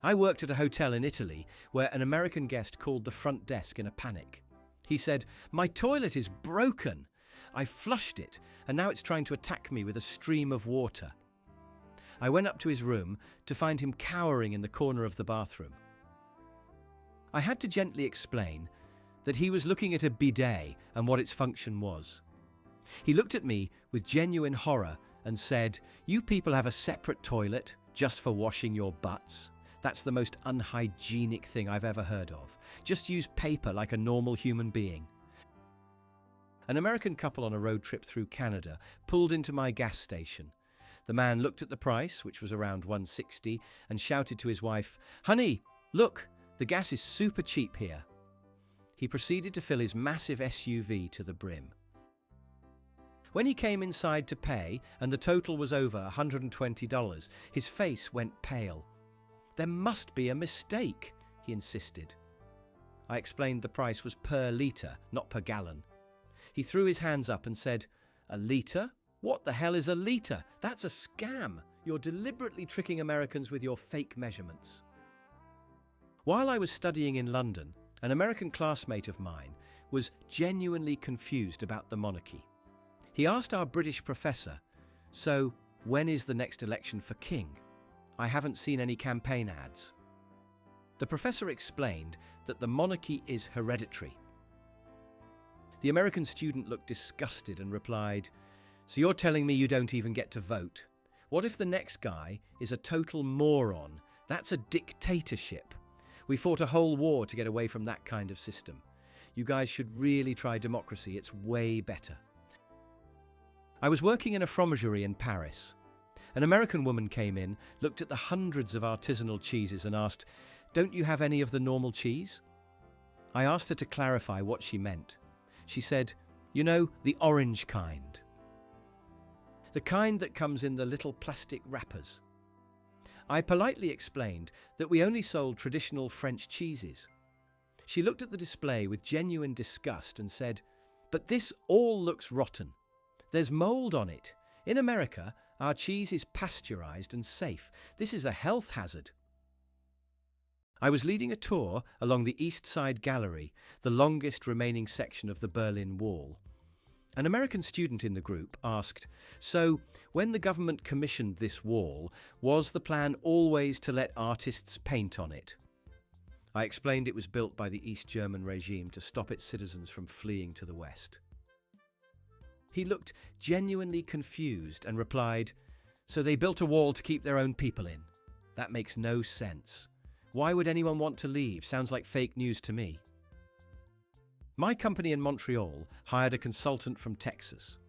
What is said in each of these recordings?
I worked at a hotel in Italy where an American guest called the front desk in a panic. He said, "My toilet is broken. I flushed it, and now it's trying to attack me with a stream of water." I went up to his room to find him cowering in the corner of the bathroom. I had to gently explain that he was looking at a bidet and what its function was. He looked at me with genuine horror and said, "You people have a separate toilet just for washing your butts? That's the most unhygienic thing I've ever heard of. Just use paper like a normal human being." An American couple on a road trip through Canada pulled into my gas station. The man looked at the price, which was around $1.60, and shouted to his wife, "Honey, look, the gas is super cheap here." He proceeded to fill his massive SUV to the brim. When he came inside to pay and the total was over $120, his face went pale. "There must be a mistake," he insisted. I explained the price was per litre, not per gallon. He threw his hands up and said, "A litre? What the hell is a litre? That's a scam. You're deliberately tricking Americans with your fake measurements." While I was studying in London, an American classmate of mine was genuinely confused about the monarchy. He asked our British professor, "So, when is the next election for king? I haven't seen any campaign ads." The professor explained that the monarchy is hereditary. The American student looked disgusted and replied, "So you're telling me you don't even get to vote? What if the next guy is a total moron? That's a dictatorship. We fought a whole war to get away from that kind of system. You guys should really try democracy. It's way better." I was working in a fromagerie in Paris. An American woman came in, looked at the hundreds of artisanal cheeses and asked, "Don't you have any of the normal cheese?" I asked her to clarify what she meant. She said, "You know, the orange kind. The kind that comes in the little plastic wrappers." I politely explained that we only sold traditional French cheeses. She looked at the display with genuine disgust and said, "But this all looks rotten. There's mold on it. In America, our cheese is pasteurized and safe. This is a health hazard." I was leading a tour along the East Side Gallery, the longest remaining section of the Berlin Wall. An American student in the group asked, "So, when the government commissioned this wall, was the plan always to let artists paint on it?" I explained it was built by the East German regime to stop its citizens from fleeing to the West. He looked genuinely confused and replied, "So they built a wall to keep their own people in? That makes no sense. Why would anyone want to leave? Sounds like fake news to me." My company in Montreal hired a consultant from Texas.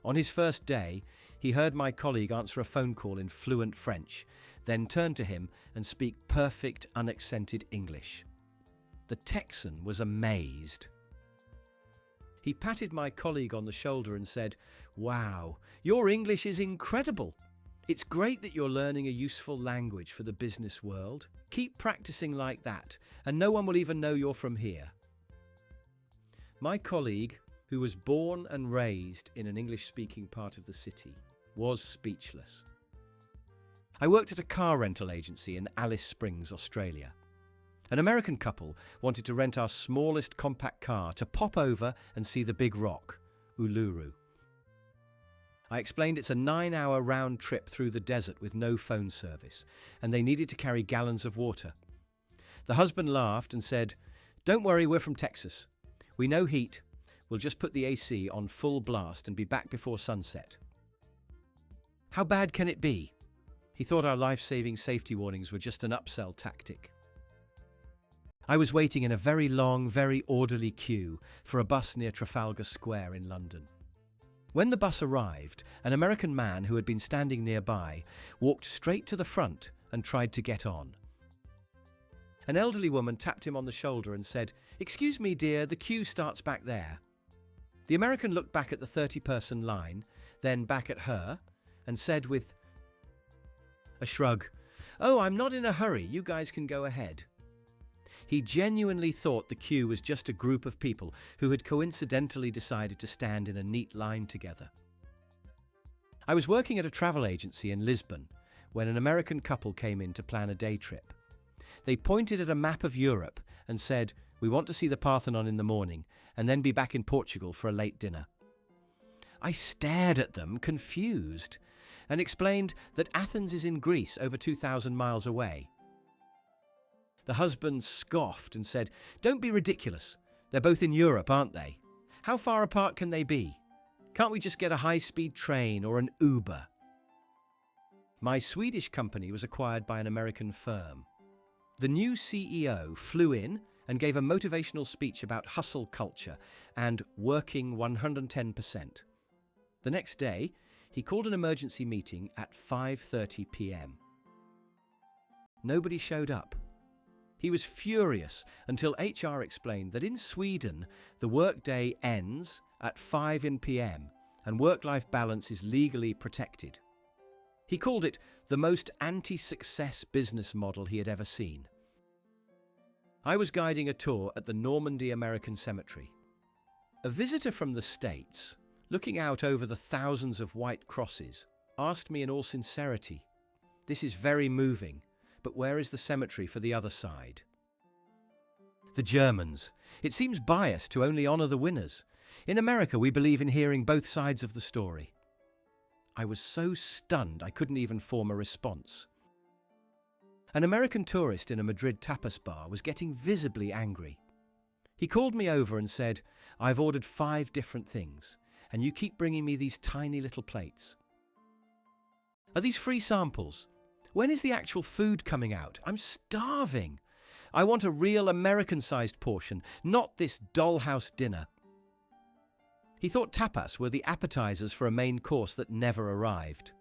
On his first day, he heard my colleague answer a phone call in fluent French, then turn to him and speak perfect, unaccented English. The Texan was amazed. He patted my colleague on the shoulder and said, "Wow, your English is incredible. It's great that you're learning a useful language for the business world. Keep practicing like that, and no one will even know you're from here." My colleague, who was born and raised in an English-speaking part of the city, was speechless. I worked at a car rental agency in Alice Springs, Australia. An American couple wanted to rent our smallest compact car to pop over and see the Big Rock, Uluru. I explained it's a 9-hour round trip through the desert with no phone service, and they needed to carry gallons of water. The husband laughed and said, "Don't worry, we're from Texas. We know heat. We'll just put the AC on full blast and be back before sunset." How bad can it be? He thought our life-saving safety warnings were just an upsell tactic. I was waiting in a very long, very orderly queue for a bus near Trafalgar Square in London. When the bus arrived, an American man who had been standing nearby walked straight to the front and tried to get on. An elderly woman tapped him on the shoulder and said, "Excuse me, dear, the queue starts back there." The American looked back at the 30-person line, then back at her, and said with a shrug, "Oh, I'm not in a hurry, you guys can go ahead." He genuinely thought the queue was just a group of people who had coincidentally decided to stand in a neat line together. I was working at a travel agency in Lisbon when an American couple came in to plan a day trip. They pointed at a map of Europe and said, "We want to see the Parthenon in the morning and then be back in Portugal for a late dinner." I stared at them, confused, and explained that Athens is in Greece, over 2,000 miles away. The husband scoffed and said, "Don't be ridiculous. They're both in Europe, aren't they? How far apart can they be? Can't we just get a high-speed train or an Uber?" My Swedish company was acquired by an American firm. The new CEO flew in and gave a motivational speech about hustle culture and working 110%. The next day, he called an emergency meeting at 5:30 p.m. Nobody showed up. He was furious until HR explained that in Sweden, the workday ends at 5 p.m. and work-life balance is legally protected. He called it the most anti-success business model he had ever seen. I was guiding a tour at the Normandy American Cemetery. A visitor from the States, looking out over the thousands of white crosses, asked me in all sincerity, "This is very moving, but where is the cemetery for the other side?" The Germans. It seems biased to only honour the winners. In America, we believe in hearing both sides of the story. I was so stunned I couldn't even form a response. An American tourist in a Madrid tapas bar was getting visibly angry. He called me over and said, "I've ordered 5 different things, and you keep bringing me these tiny little plates. Are these free samples? When is the actual food coming out? I'm starving. I want a real American-sized portion, not this dollhouse dinner." He thought tapas were the appetizers for a main course that never arrived.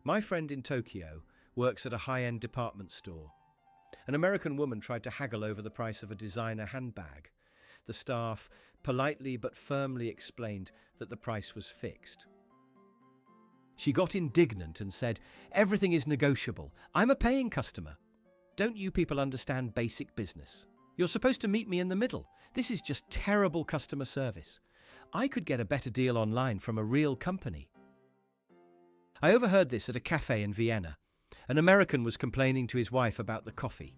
My friend in Tokyo works at a high-end department store. An American woman tried to haggle over the price of a designer handbag. The staff politely but firmly explained that the price was fixed. She got indignant and said, "Everything is negotiable. I'm a paying customer. Don't you people understand basic business? You're supposed to meet me in the middle. This is just terrible customer service. I could get a better deal online from a real company." I overheard this at a cafe in Vienna. An American was complaining to his wife about the coffee.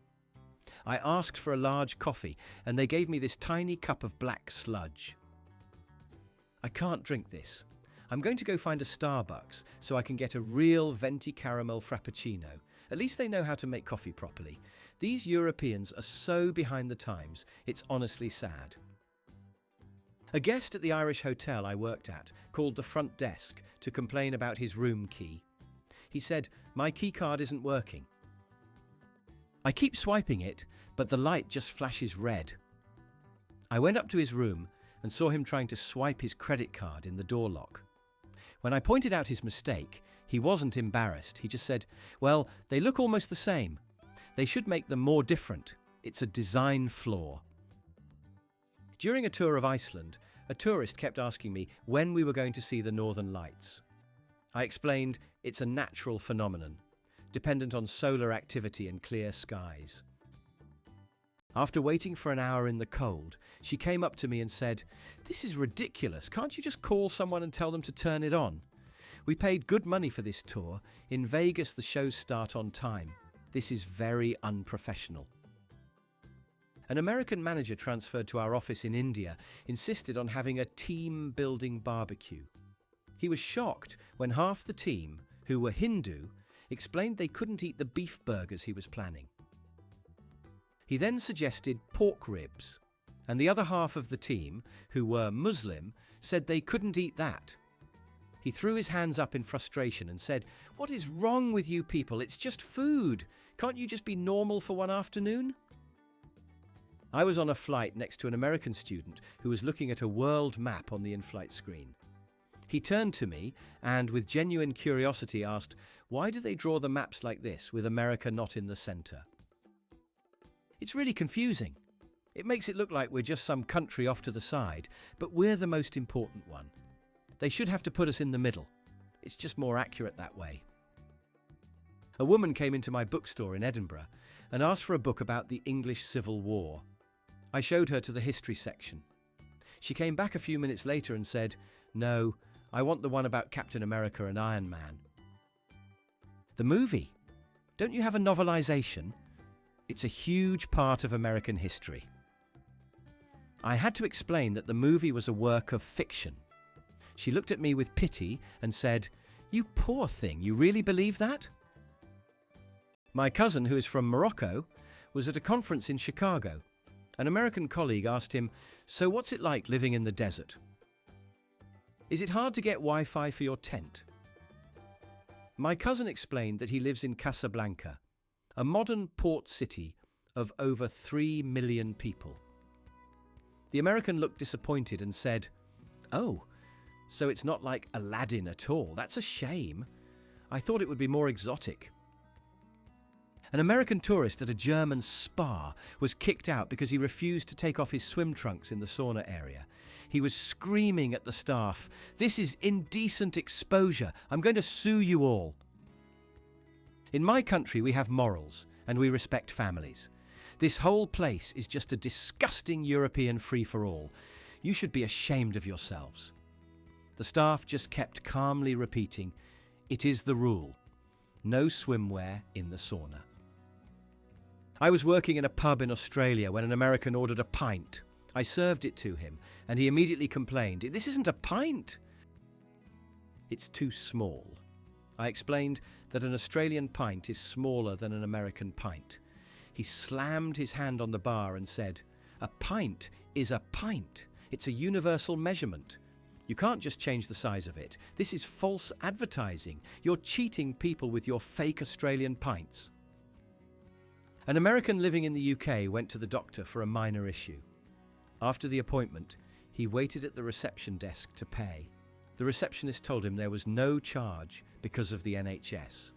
I asked for a large coffee, and they gave me this tiny cup of black sludge. "I can't drink this. I'm going to go find a Starbucks so I can get a real venti caramel frappuccino. At least they know how to make coffee properly. These Europeans are so behind the times, it's honestly sad." A guest at the Irish hotel I worked at called the front desk to complain about his room key. He said, "My key card isn't working. I keep swiping it, but the light just flashes red." I went up to his room and saw him trying to swipe his credit card in the door lock. When I pointed out his mistake, he wasn't embarrassed. He just said, "Well, they look almost the same. They should make them more different. It's a design flaw." During a tour of Iceland, a tourist kept asking me when we were going to see the Northern Lights. I explained it's a natural phenomenon, dependent on solar activity and clear skies. After waiting for an hour in the cold, she came up to me and said, "This is ridiculous. Can't you just call someone and tell them to turn it on? We paid good money for this tour. In Vegas, the shows start on time. This is very unprofessional." An American manager transferred to our office in India insisted on having a team-building barbecue. He was shocked when half the team, who were Hindu, explained they couldn't eat the beef burgers he was planning. He then suggested pork ribs, and the other half of the team, who were Muslim, said they couldn't eat that. He threw his hands up in frustration and said, "What is wrong with you people? It's just food. Can't you just be normal for one afternoon?" I was on a flight next to an American student who was looking at a world map on the in-flight screen. He turned to me and, with genuine curiosity, asked, "Why do they draw the maps like this, with America not in the centre?" It's really confusing. It makes it look like we're just some country off to the side, but we're the most important one. They should have to put us in the middle. It's just more accurate that way. A woman came into my bookstore in Edinburgh and asked for a book about the English Civil War. I showed her to the history section. She came back a few minutes later and said, "No, I want the one about Captain America and Iron Man." "The movie? Don't you have a novelization? It's a huge part of American history. I had to explain that the movie was a work of fiction. She looked at me with pity and said, "You poor thing, you really believe that?" My cousin, who is from Morocco, was at a conference in Chicago. An American colleague asked him, "So what's it like living in the desert? Is it hard to get Wi-Fi for your tent?" My cousin explained that he lives in Casablanca, a modern port city of over 3 million people. The American looked disappointed and said, "Oh, so it's not like Aladdin at all. That's a shame. I thought it would be more exotic." An American tourist at a German spa was kicked out because he refused to take off his swim trunks in the sauna area. He was screaming at the staff, "This is indecent exposure. I'm going to sue you all." In my country, we have morals and we respect families. This whole place is just a disgusting European free-for-all. You should be ashamed of yourselves. The staff just kept calmly repeating, "It is the rule. No swimwear in the sauna." I was working in a pub in Australia when an American ordered a pint. I served it to him, and he immediately complained, "This isn't a pint. It's too small." I explained that an Australian pint is smaller than an American pint. He slammed his hand on the bar and said, "A pint is a pint. It's a universal measurement. You can't just change the size of it. This is false advertising. You're cheating people with your fake Australian pints." An American living in the UK went to the doctor for a minor issue. After the appointment, he waited at the reception desk to pay. The receptionist told him there was no charge because of the NHS.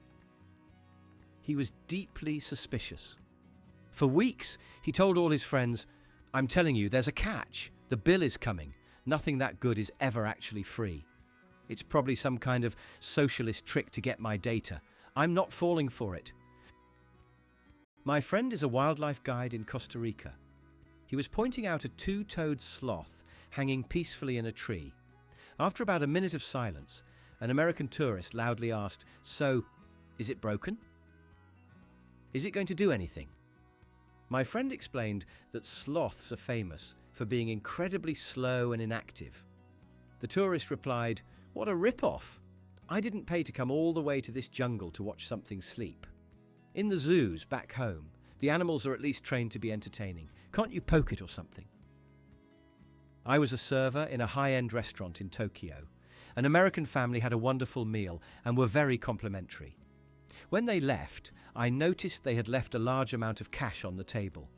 He was deeply suspicious. For weeks, he told all his friends, "I'm telling you, there's a catch. The bill is coming. Nothing that good is ever actually free. It's probably some kind of socialist trick to get my data. I'm not falling for it." My friend is a wildlife guide in Costa Rica. He was pointing out a two-toed sloth hanging peacefully in a tree. After about a minute of silence, an American tourist loudly asked, "So, is it broken? Is it going to do anything?" My friend explained that sloths are famous for being incredibly slow and inactive. The tourist replied, "What a rip-off. I didn't pay to come all the way to this jungle to watch something sleep. In the zoos back home, the animals are at least trained to be entertaining. Can't you poke it or something?" I was a server in a high-end restaurant in Tokyo. An American family had a wonderful meal and were very complimentary. When they left, I noticed they had left a large amount of cash on the table.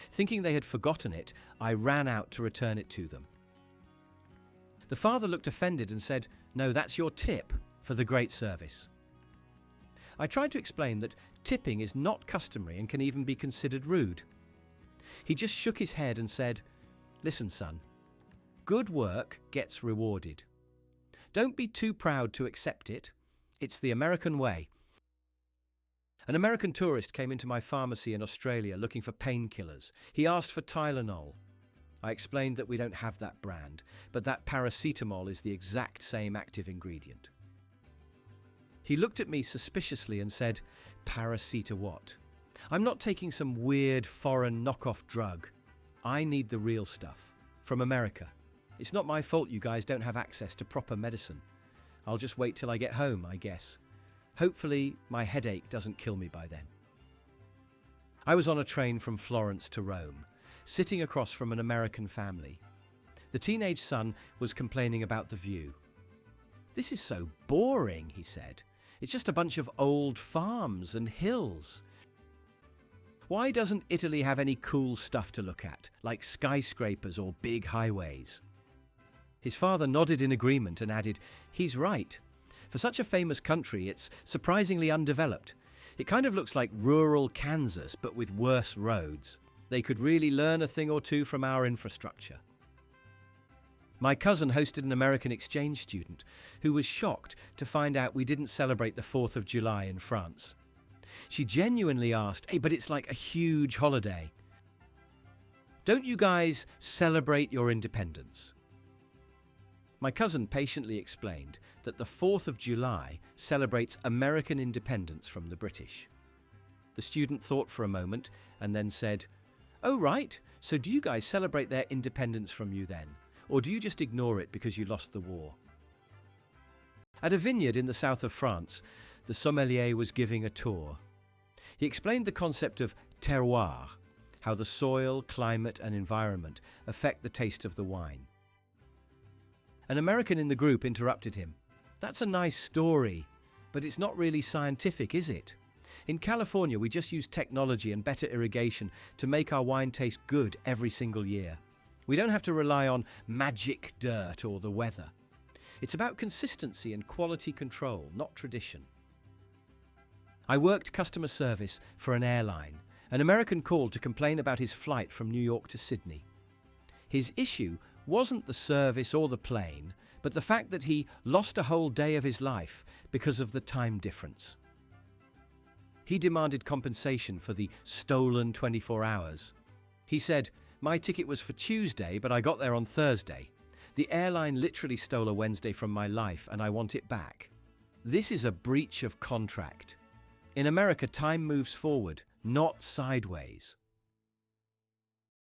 Thinking they had forgotten it, I ran out to return it to them. The father looked offended and said, "No, that's your tip for the great service." I tried to explain that tipping is not customary and can even be considered rude. He just shook his head and said, "Listen, son, good work gets rewarded. Don't be too proud to accept it. It's the American way." An American tourist came into my pharmacy in Australia looking for painkillers. He asked for Tylenol. I explained that we don't have that brand, but that paracetamol is the exact same active ingredient. He looked at me suspiciously and said, "Paraceta what? I'm not taking some weird foreign knockoff drug. I need the real stuff, from America. It's not my fault you guys don't have access to proper medicine. I'll just wait till I get home, I guess. Hopefully, my headache doesn't kill me by then." I was on a train from Florence to Rome, sitting across from an American family. The teenage son was complaining about the view. "This is so boring," he said. "It's just a bunch of old farms and hills. Why doesn't Italy have any cool stuff to look at, like skyscrapers or big highways?" His father nodded in agreement and added, "He's right. For such a famous country, it's surprisingly undeveloped. It kind of looks like rural Kansas, but with worse roads. They could really learn a thing or two from our infrastructure." My cousin hosted an American exchange student who was shocked to find out we didn't celebrate the 4th of July in France. She genuinely asked, "Hey, but it's like a huge holiday. Don't you guys celebrate your independence?" My cousin patiently explained that the 4th of July celebrates American independence from the British. The student thought for a moment and then said, "Oh, right. So do you guys celebrate their independence from you then? Or do you just ignore it because you lost the war?" At a vineyard in the south of France, the sommelier was giving a tour. He explained the concept of terroir, how the soil, climate, and environment affect the taste of the wine. An American in the group interrupted him. "That's a nice story, but it's not really scientific, is it? In California, we just use technology and better irrigation to make our wine taste good every single year. We don't have to rely on magic dirt or the weather. It's about consistency and quality control, not tradition." I worked customer service for an airline. An American called to complain about his flight from New York to Sydney. His issue wasn't the service or the plane, but the fact that he lost a whole day of his life because of the time difference. He demanded compensation for the stolen 24 hours. He said, "My ticket was for Tuesday, but I got there on Thursday. The airline literally stole a Wednesday from my life, and I want it back." This is a breach of contract. In America, time moves forward, not sideways.